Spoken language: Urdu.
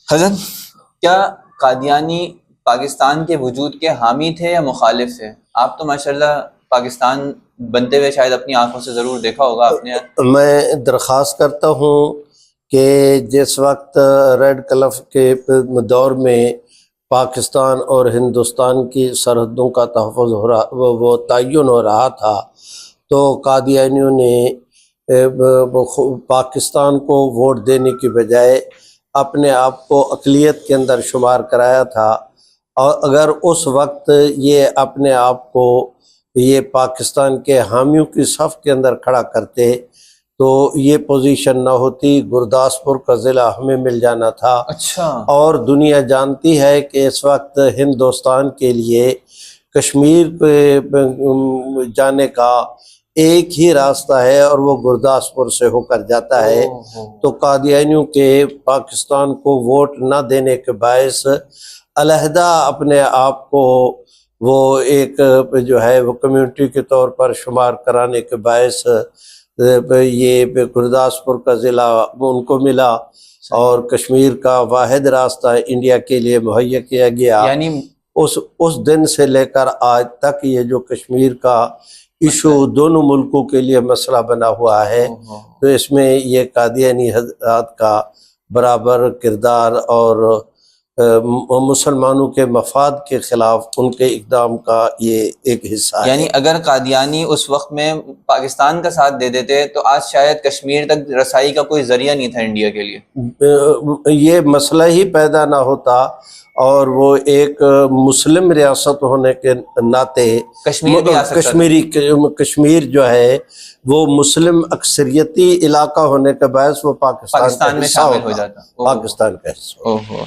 حضرت، کیا قادیانی پاکستان کے وجود کے حامی تھے یا مخالف تھے؟ آپ تو ماشاءاللہ پاکستان بنتے ہوئے شاید اپنی آنکھوں سے ضرور دیکھا ہوگا آپ نے۔ میں درخواست کرتا ہوں کہ جس وقت ریڈ کلف کے دور میں پاکستان اور ہندوستان کی سرحدوں کا تحفظ ہو رہا، وہ تعین ہو رہا تھا، تو قادیانیوں نے پاکستان کو ووٹ دینے کی بجائے اپنے آپ کو اقلیت کے اندر شمار کرایا تھا، اور اگر اس وقت یہ اپنے آپ کو یہ پاکستان کے حامیوں کی صف کے اندر کھڑا کرتے تو یہ پوزیشن نہ ہوتی، گرداسپور کا ضلع ہمیں مل جانا تھا۔ اچھا، اور دنیا جانتی ہے کہ اس وقت ہندوستان کے لیے کشمیر پہ جانے کا ایک ہی راستہ ہے اور وہ گرداسپور سے ہو کر جاتا ہے۔ تو قادیانیوں کے پاکستان کو ووٹ نہ دینے کے باعث علیحدہ اپنے آپ کو وہ ایک جو ہے وہ کمیونٹی کے طور پر شمار کرانے کے باعث یہ گرداسپور کا ضلع ان کو ملا، اور کشمیر کا واحد راستہ انڈیا کے لیے مہیا کیا گیا۔ یعنی اس دن سے لے کر آج تک یہ جو کشمیر کا ایشو دونوں ملکوں کے لیے مسئلہ بنا ہوا ہے، تو اس میں یہ قادیانی حضرات کا برابر کردار اور مسلمانوں کے مفاد کے خلاف ان کے اقدام کا یہ ایک حصہ ہے۔ یعنی اگر قادیانی اس وقت میں پاکستان کا ساتھ دے دیتے تو آج شاید کشمیر تک رسائی کا کوئی ذریعہ نہیں تھا انڈیا کے لیے، یہ مسئلہ ہی پیدا نہ ہوتا، اور وہ ایک مسلم ریاست ہونے کے ناطے کشمیر بھی آ سکتا تھا۔ کشمیر جو ہے وہ مسلم اکثریتی علاقہ ہونے کے باعث وہ پاکستان میں شامل ہو جاتا، پاکستان کا حصہ۔